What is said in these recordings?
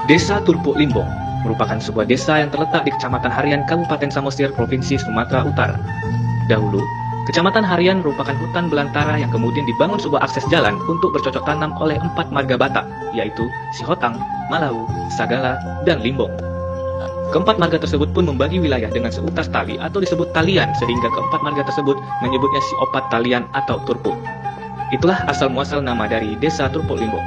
Desa Turpuk Limbong merupakan sebuah desa yang terletak di Kecamatan Harian, Kabupaten Samosir, Provinsi Sumatera Utara. Dahulu, Kecamatan Harian merupakan hutan belantara yang kemudian dibangun sebuah akses jalan untuk bercocok tanam oleh 4 marga Batak, yaitu Sihotang, Malau, Sagala, dan Limbong. Keempat marga tersebut pun membagi wilayah dengan seutas tali atau disebut talian, sehingga keempat marga tersebut menyebutnya Si Opat Talian atau Turpuk. Itulah asal-muasal nama dari Desa Turpuk Limbong.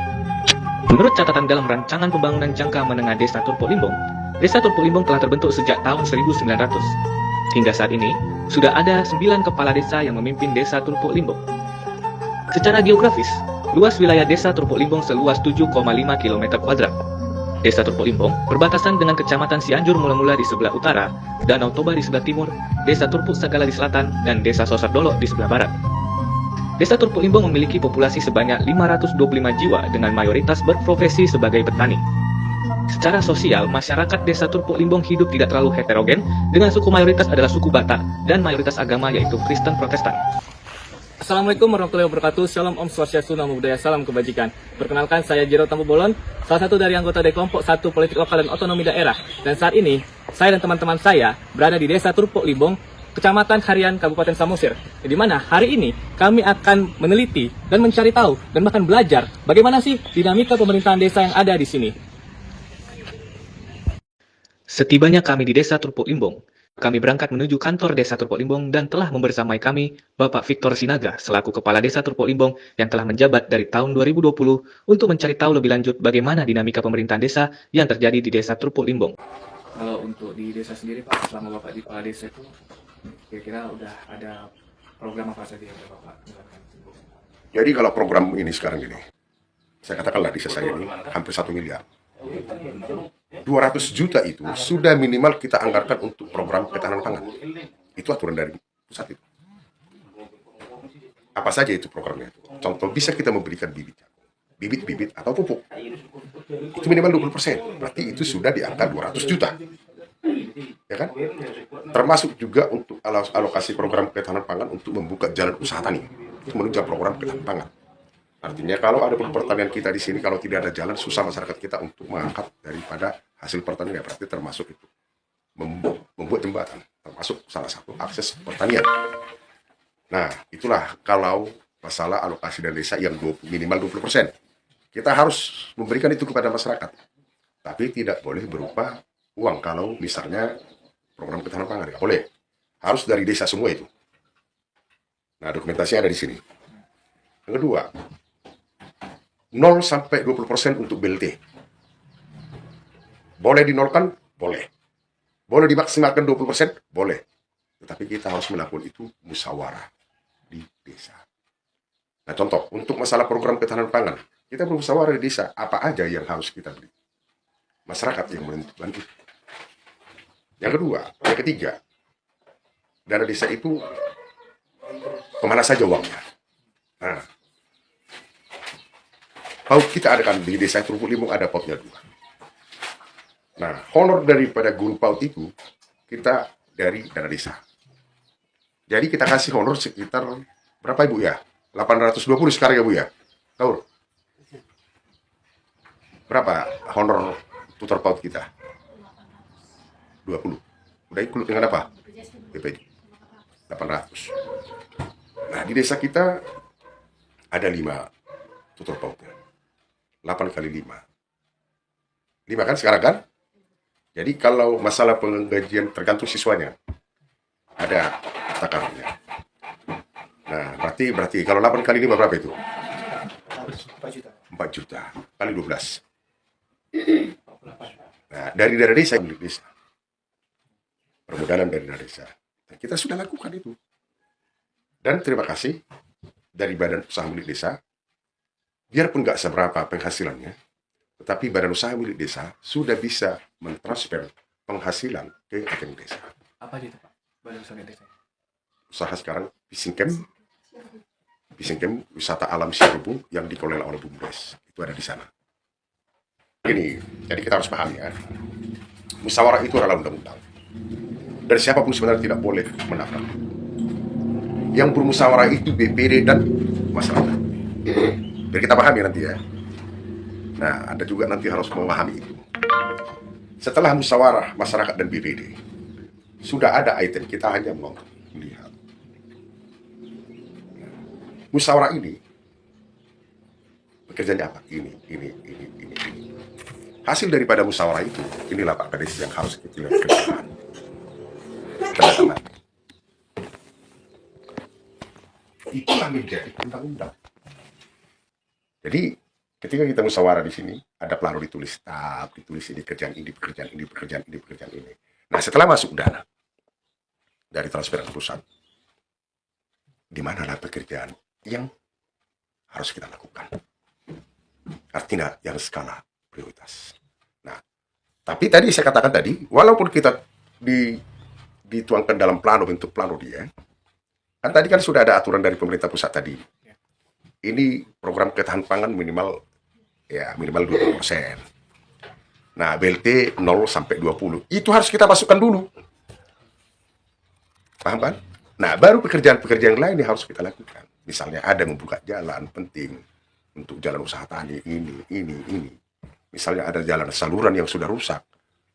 Menurut catatan dalam Rancangan Pembangunan Jangka Menengah Desa Turpuk Limbong, Desa Turpuk Limbong telah terbentuk sejak tahun 1900. Hingga saat ini, sudah ada 9 kepala desa yang memimpin Desa Turpuk Limbong. Secara geografis, luas wilayah Desa Turpuk Limbong seluas 7,5 km². Desa Turpuk Limbong berbatasan dengan Kecamatan Cianjur mula-mula di sebelah utara, Danau Toba di sebelah timur, Desa Turpuk Sagala di selatan, dan Desa Sosar Dolok di sebelah barat. Desa Turpuk Limbong memiliki populasi sebanyak 525 jiwa dengan mayoritas berprofesi sebagai petani. Secara sosial, masyarakat Desa Turpuk Limbong hidup tidak terlalu heterogen, dengan suku mayoritas adalah suku Batak dan mayoritas agama yaitu Kristen Protestan. Assalamualaikum warahmatullahi wabarakatuh. Shalom Om Swastiastu, Namo Buddhaya, salam kebajikan. Perkenalkan, saya Jero Tampu Bolon, salah satu dari anggota dari kelompok 1 politik lokal dan otonomi daerah. Dan saat ini, saya dan teman-teman saya berada di Desa Turpuk Limbong, Kecamatan Harian, Kabupaten Samosir, di mana hari ini kami akan meneliti dan mencari tahu dan bahkan belajar bagaimana sih dinamika pemerintahan desa yang ada di sini. Setibanya kami di Desa Turpuk Limbong, kami berangkat menuju kantor Desa Turpuk Limbong dan telah membersamai kami Bapak Victor Sinaga selaku Kepala Desa Turpuk Limbong yang telah menjabat dari tahun 2020 untuk mencari tahu lebih lanjut bagaimana dinamika pemerintahan desa yang terjadi di Desa Turpuk Limbong. Kalau untuk di desa sendiri Pak, selama Bapak di Kepala Desa itu kira-kira udah ada program apa saja yang Bapak jalankan? Jadi kalau program ini sekarang ini, saya katakanlah desa saya ini hampir 1 miliar. 200 juta itu sudah minimal kita anggarkan untuk program ketahanan pangan. Itu aturan dari pusat itu. Apa saja itu programnya itu? Contoh, bisa kita memberikan bibit atau pupuk. Itu minimal 20%. Berarti itu sudah di angka 200 juta. Ya kan? Termasuk juga untuk alokasi program ketahanan pangan untuk membuka jalan usaha tani. Itu menunjang program ketahanan pangan. Artinya kalau ada pertanian kita di sini, kalau tidak ada jalan, susah masyarakat kita untuk mengangkat daripada hasil pertanian. Berarti termasuk itu membuat jembatan, termasuk salah satu akses pertanian. Nah, itulah kalau masalah alokasi dana desa yang minimal 20%. Kita harus memberikan itu kepada masyarakat. Tapi tidak boleh berupa uang. Kalau misalnya program ketahanan pangan, nggak boleh. Harus dari desa semua itu. Nah, dokumentasinya ada di sini. Yang kedua, 0 sampai 20% untuk BLT. Boleh dinolkan? Boleh. Boleh dimaksimalkan 20%? Boleh. Tetapi kita harus melakukan itu musyawarah di desa. Nah, contoh, untuk masalah program ketahanan pangan, kita bermusyawarah di desa, apa aja yang harus kita beri. Masyarakat yang menentukan itu. Yang kedua, yang ketiga, dana desa itu kemana saja uangnya. Nah, paut kita adakan di Desa Turpuk Limbong ada pautnya 2. Nah, honor daripada guru paut itu kita dari dana desa. Jadi kita kasih honor sekitar berapa Ibu ya? 820 sekarang ya Bu ya? Tahu? Berapa honor tutor paut kita? 20. Udah ikut dengan apa? BPJ. 800. Nah, di desa kita ada 5 tutor pautnya. 8 kali 5. 5 kan sekarang kan? Jadi kalau masalah penggajian tergantung siswanya. Ada takarannya. Nah, berarti kalau 8 kali 5 berapa itu? 4 juta. Kali 12. Nah, dari dana desa, milik desa. Permodalan dari dana desa. Dan kita sudah lakukan itu. Dan terima kasih dari badan usaha milik desa, biarpun nggak seberapa penghasilannya, tetapi badan usaha milik desa sudah bisa mentransfer penghasilan ke rekening desa. Apa aja itu Pak? Badan usaha desa. Usaha sekarang fishing camp, wisata alam Sirubung yang dikelola oleh BUMDes, itu ada di sana. Ini, jadi kita harus pahami ya, musyawarah itu adalah undang-undang. Dan siapapun sebenarnya tidak boleh menabrak. Yang bermusyawarah itu BPD dan masyarakat. Biar kita pahami nanti ya. Nah, Anda juga nanti harus memahami itu. Setelah musyawarah masyarakat dan BPD, sudah ada item, kita hanya menonton, melihat. Musyawarah ini, pekerjaannya apa? Ini. Hasil daripada musyawarah itu, inilah Pak Kades yang harus kita kerjakan. Teman-teman. Itulah menjadi undang-undang. Jadi ketika kita musyawarah di sini, ada plano ditulis, ditulis ini pekerjaan ini. Nah, setelah masuk dana dari transferan pusat, di manalah pekerjaan yang harus kita lakukan. Artinya yang skala prioritas. Nah, tapi tadi saya katakan tadi, walaupun kita dituangkan dalam plano, bentuk plano dia, kan tadi kan sudah ada aturan dari pemerintah pusat tadi. Ini program ketahanan pangan minimal 20%. Nah, BLT 0 sampai 20. Itu harus kita masukkan dulu. Paham kan? Nah, baru pekerjaan-pekerjaan lain yang harus kita lakukan. Misalnya ada membuka jalan penting untuk jalan usaha tani ini. Misalnya ada jalan saluran yang sudah rusak,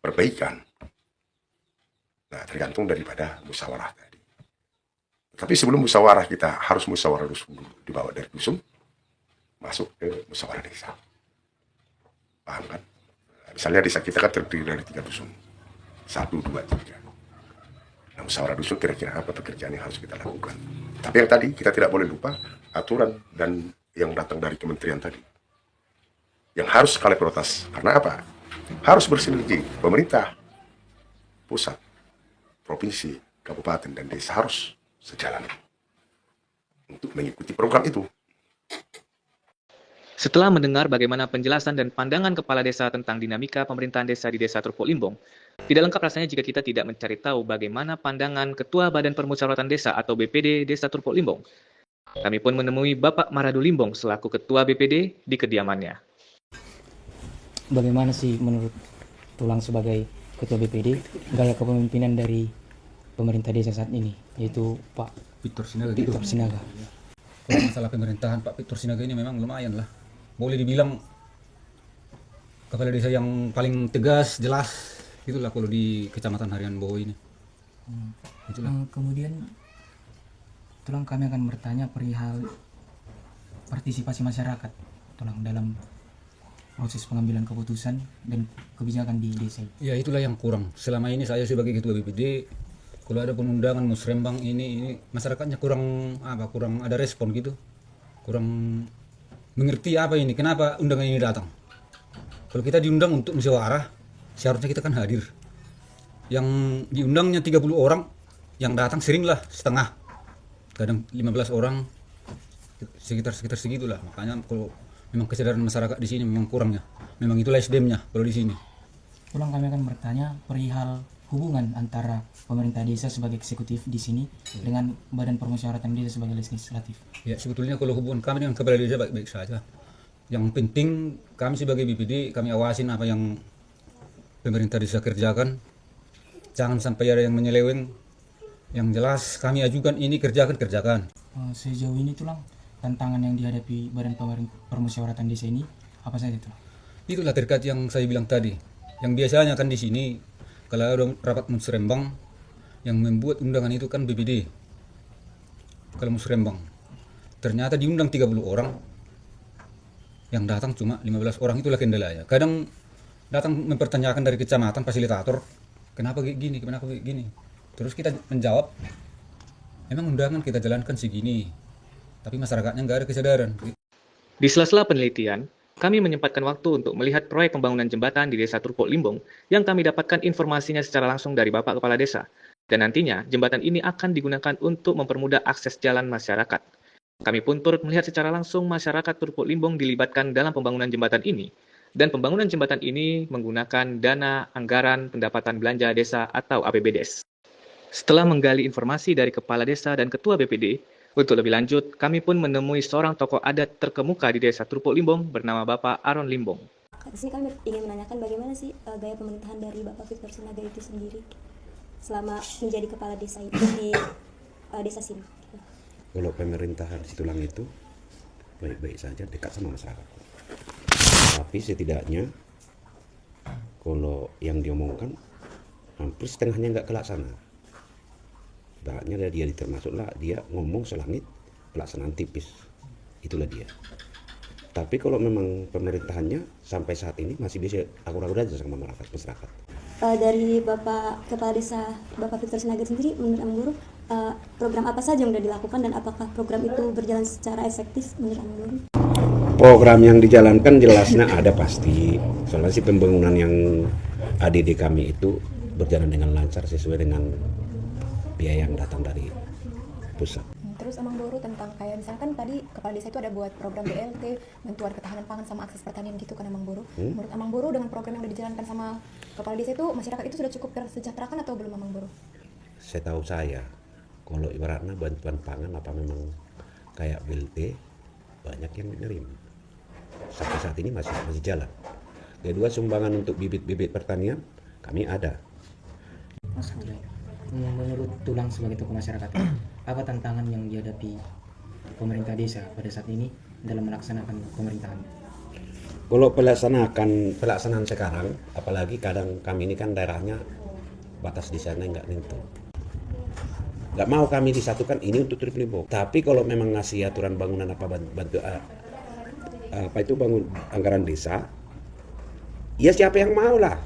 perbaikan. Nah, tergantung daripada musyawarah tadi. Tapi sebelum musyawarah kita harus musyawarah dusun dulu, dibawa dari dusun masuk ke musyawarah desa. Paham kan? Misalnya desa kita kan terdiri dari 3 dusun. 1, 2, 3. Nah, musyawarah dusun kira-kira apa pekerjaan yang harus kita lakukan. Tapi yang tadi kita tidak boleh lupa aturan dan yang datang dari kementerian tadi. Yang harus skala prioritas. Karena apa? Harus bersinergi. Pemerintah, pusat, provinsi, kabupaten, dan desa harus sejalan untuk mengikuti program itu. Setelah mendengar bagaimana penjelasan dan pandangan Kepala Desa tentang dinamika pemerintahan desa di Desa Turpuk Limbong, tidak lengkap rasanya jika kita tidak mencari tahu bagaimana pandangan Ketua Badan Permusyawaratan Desa atau BPD Desa Turpuk Limbong. Kami pun menemui Bapak Maradu Limbong selaku Ketua BPD di kediamannya. Bagaimana sih menurut Tulang sebagai Ketua BPD gaya kepemimpinan dari pemerintah desa saat ini, yaitu Pak Victor Sinaga. Kalau masalah pemerintahan Pak Victor Sinaga ini memang lumayan lah. Boleh dibilang kepala desa yang paling tegas, jelas. Itulah kalau di Kecamatan Harian Bowo ini. Itulah. Kemudian Tulang kami akan bertanya perihal partisipasi masyarakat Tulang dalam proses pengambilan keputusan dan kebijakan di desa. Ya itulah yang kurang. Selama ini saya sebagai Ketua BPD, kalau ada penundangan musrembang ini masyarakatnya kurang ada respon gitu, kurang mengerti apa ini, kenapa undangan ini datang. Kalau kita diundang untuk musyawarah, seharusnya kita kan hadir. Yang diundangnya 30 orang, yang datang seringlah setengah, kadang 15 orang, sekitar segitulah. Makanya kalau memang kesadaran masyarakat di sini memang kurangnya, memang itulah SDM-nya kalau di sini. Tulang kami akan bertanya perihal hubungan antara pemerintah desa sebagai eksekutif di sini dengan Badan Permusyawaratan Desa sebagai legislatif. Ya sebetulnya kalau hubungan kami dengan kepala desa baik-baik saja. Yang penting kami sebagai BPD kami awasin apa yang pemerintah desa kerjakan. Jangan sampai ada yang menyeleweng. Yang jelas kami ajukan ini kerjakan. Sejauh ini Tulang tantangan yang dihadapi Badan Permusyawaratan Desa ini apa saja Tulang? Itulah terkait yang saya bilang tadi. Yang biasanya kan di sini kalau ada rapat musrembang yang membuat undangan itu kan BPD. Kalau musrembang ternyata diundang 30 orang, yang datang cuma 15 orang, itulah kendalanya. Kadang datang mempertanyakan dari kecamatan fasilitator, kenapa gini. Terus kita menjawab, memang undangan kita jalankan segini, tapi masyarakatnya nggak ada kesadaran. Di sela-sela penelitian, kami menyempatkan waktu untuk melihat proyek pembangunan jembatan di Desa Turpuk Limbong yang kami dapatkan informasinya secara langsung dari Bapak Kepala Desa. Dan nantinya, jembatan ini akan digunakan untuk mempermudah akses jalan masyarakat. Kami pun turut melihat secara langsung masyarakat Turpuk Limbong dilibatkan dalam pembangunan jembatan ini. Dan pembangunan jembatan ini menggunakan dana anggaran pendapatan belanja desa atau APBDes. Setelah menggali informasi dari Kepala Desa dan Ketua BPD, untuk lebih lanjut, kami pun menemui seorang tokoh adat terkemuka di Desa Turpuk Limbong bernama Bapak Aron Limbong. Di sini kami ingin menanyakan bagaimana sih gaya pemerintahan dari Bapak Victor Sinaga itu sendiri selama menjadi kepala desa itu di desa sini. Kalau pemerintahan Situlang itu baik-baik saja, dekat sama masyarakat. Tapi setidaknya kalau yang diomongkan hampir setengahnya nggak kelaksana. Ibaratnya dia termasuklah dia ngomong selangit, pelaksanaan tipis. Itulah dia. Tapi kalau memang pemerintahannya sampai saat ini masih bisa akur-akur aja sama masyarakat. Dari Bapak Kepala Desa Bapak Victor Sinaga sendiri, menurut Amang Guru, program apa saja yang sudah dilakukan dan apakah program itu berjalan secara efektif menurut Amang Guru? Program yang dijalankan jelasnya ada pasti. Soalnya sih pembangunan yang ADD kami itu berjalan dengan lancar sesuai dengan biaya yang datang dari pusat. Terus Amang Guru tentang kayak misalkan tadi kepala desa itu ada buat program BLT, bantuan ketahanan pangan sama akses pertanian gitu kan Amang Guru. Menurut Amang Guru dengan program yang sudah dijalankan sama kepala desa itu masyarakat itu sudah cukup tersejahterakan atau belum Amang Guru? Setahu saya, kalau ibaratnya bantuan pangan apa memang kayak BLT banyak yang menerima. Sampai saat ini masih jalan. Kedua, sumbangan untuk bibit-bibit pertanian kami ada. Menurut Tulang sebagai tokoh masyarakat, apa tantangan yang dihadapi pemerintah desa pada saat ini dalam melaksanakan pemerintahan? Kalau pelaksanaan sekarang, apalagi kadang kami ini kan daerahnya batas di sana nggak nentu. Nggak mau kami disatukan ini untuk Turpuk Limbong. Tapi kalau memang ngasih aturan bangunan apa bantu bangun anggaran desa, ya siapa yang mau lah.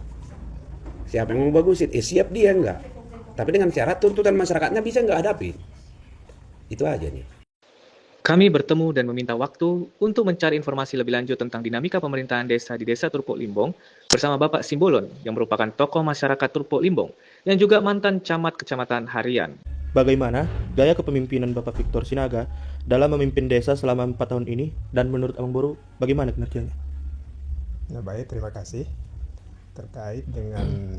Siapa yang mau bagusin? Siap dia enggak. Tapi dengan syarat tuntutan masyarakatnya bisa nggak hadapi. Itu aja nih. Kami bertemu dan meminta waktu untuk mencari informasi lebih lanjut tentang dinamika pemerintahan desa di Desa Turpuk Limbong bersama Bapak Simbolon yang merupakan tokoh masyarakat Turpuk Limbong yang juga mantan camat Kecamatan Harian. Bagaimana gaya kepemimpinan Bapak Victor Sinaga dalam memimpin desa selama 4 tahun ini dan menurut Amang Guru bagaimana kinerjanya? Ya, baik, terima kasih. Terkait dengan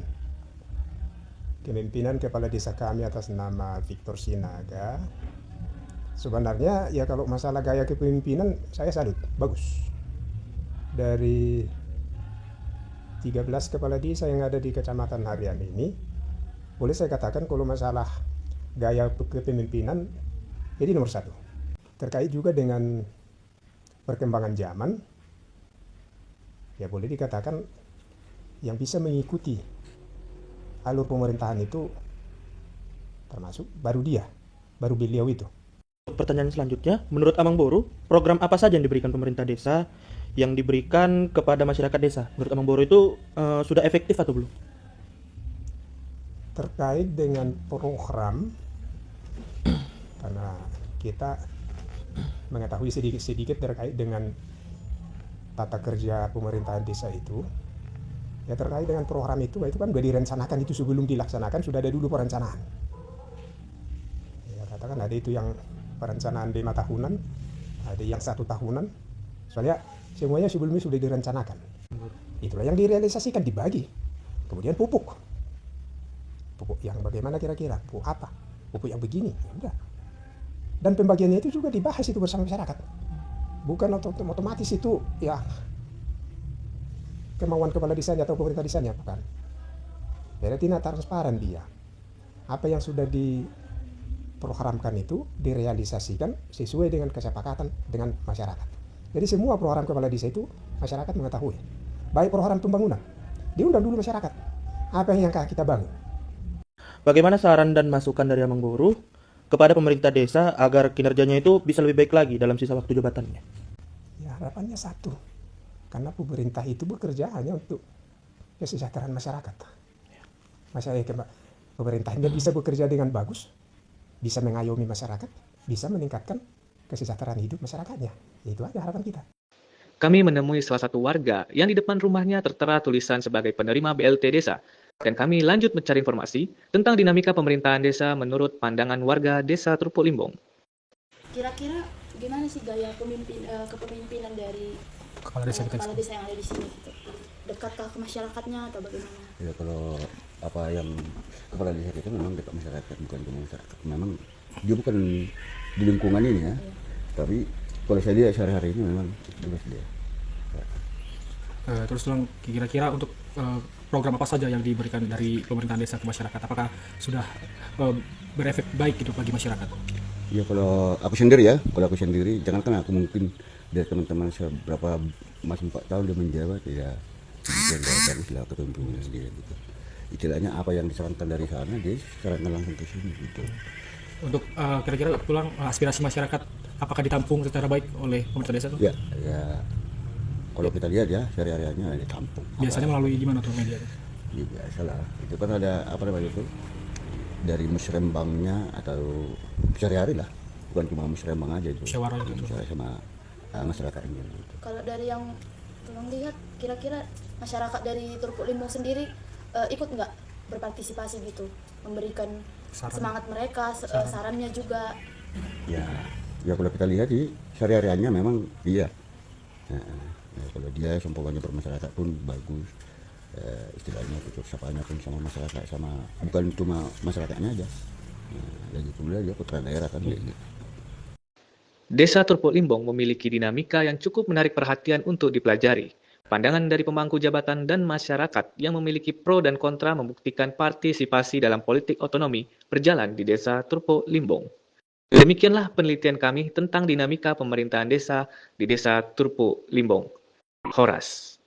kepemimpinan kepala desa kami atas nama Victor Sinaga, sebenarnya ya kalau masalah gaya kepemimpinan saya salut, bagus. Dari 13 kepala desa yang ada di Kecamatan Harian ini, boleh saya katakan kalau masalah gaya kepemimpinan jadi nomor 1. Terkait juga dengan perkembangan zaman, ya boleh dikatakan yang bisa mengikuti alur pemerintahan itu termasuk baru beliau itu. Pertanyaan selanjutnya, menurut Amang Guru, program apa saja yang diberikan pemerintah desa yang diberikan kepada masyarakat desa? Menurut Amang Guru itu sudah efektif atau belum? Terkait dengan program, karena kita mengetahui sedikit terkait dengan tata kerja pemerintahan desa itu, ya terkait dengan program itu kan sudah direncanakan, itu sebelum dilaksanakan sudah ada dulu perencanaan. Ya katakan ada itu yang perencanaan 5 tahunan, ada yang 1 tahunan. Soalnya semuanya sebelumnya sudah direncanakan. Itulah yang direalisasikan, dibagi. Kemudian pupuk yang bagaimana kira-kira, pupuk apa, pupuk yang begini, ya udah. Dan pembagiannya itu juga dibahas itu bersama masyarakat. Bukan otomatis itu ya kemauan kepala desanya atau pemerintah desanya, bukan. Berarti transparan dia. Apa yang sudah diprogramkan itu direalisasikan sesuai dengan kesepakatan dengan masyarakat. Jadi semua program kepala desa itu masyarakat mengetahui. Baik program pembangunan, diundang dulu masyarakat. Apa yang kita bangun. Bagaimana saran dan masukan dari Amang Guru kepada pemerintah desa agar kinerjanya itu bisa lebih baik lagi dalam sisa waktu jabatannya? Ya harapannya satu. Karena pemerintah itu bekerja hanya untuk kesejahteraan masyarakat. Pemerintahnya bisa bekerja dengan bagus, bisa mengayomi masyarakat, bisa meningkatkan kesejahteraan hidup masyarakatnya. Itu aja harapan kita. Kami menemui salah satu warga yang di depan rumahnya tertera tulisan sebagai penerima BLT desa. Dan kami lanjut mencari informasi tentang dinamika pemerintahan desa menurut pandangan warga Desa Turpuk Limbong. Kira-kira gimana sih gaya kepemimpinan dari Kepala desa kita. kepala desa yang ada di sini gitu? Dekatkah ke masyarakatnya atau bagaimana? Ya kalau apa yang kepala desa kita memang dekat masyarakat, bukan ke masyarakat. Memang dia bukan di lingkungan ini ya, tapi kalau saya lihat sehari-hari ini memang tugas dia. Terus Tulang, kira-kira untuk program apa saja yang diberikan dari pemerintahan desa ke masyarakat, apakah sudah berefek baik gitu bagi masyarakat? Ya kalau aku sendiri jangankan aku, mungkin dari teman-teman seberapa masih 4 tahun dia menjabat ya, yang bagus lah kepemimpinan dia gitu. Istilahnya apa yang disarankan dari sana dia sarankan langsung ke sini gitu. Untuk kira-kira Tulang, aspirasi masyarakat apakah ditampung secara baik oleh pemerintah desa tuh? Ya kalau kita lihat ya sehari-harinya ditampung. Biasanya melalui gimana tuh media? Ya biasalah, itu kan ada apa namanya itu, dari musrembangnya atau sehari-hari lah, bukan cuma musrembang aja itu. Musyawarah gitu. Musyawarah sama masyarakatnya gitu. Kalau dari yang Tulang lihat, kira-kira masyarakat dari Turpuk Limbong sendiri ikut nggak berpartisipasi gitu, memberikan semangat mereka, sarannya juga? Ya kalau kita lihat di sehari-harinya memang dia. Kalau dia sempurnanya bermasyarakat pun bagus, istilahnya tutur sapanya pun sama masyarakat, sama bukan cuma masyarakatnya aja. Lagi pula dia putra daerah kan gitu. Desa Turpuk Limbong memiliki dinamika yang cukup menarik perhatian untuk dipelajari. Pandangan dari pemangku jabatan dan masyarakat yang memiliki pro dan kontra membuktikan partisipasi dalam politik otonomi berjalan di Desa Turpuk Limbong. Demikianlah penelitian kami tentang dinamika pemerintahan desa di Desa Turpuk Limbong. Horas.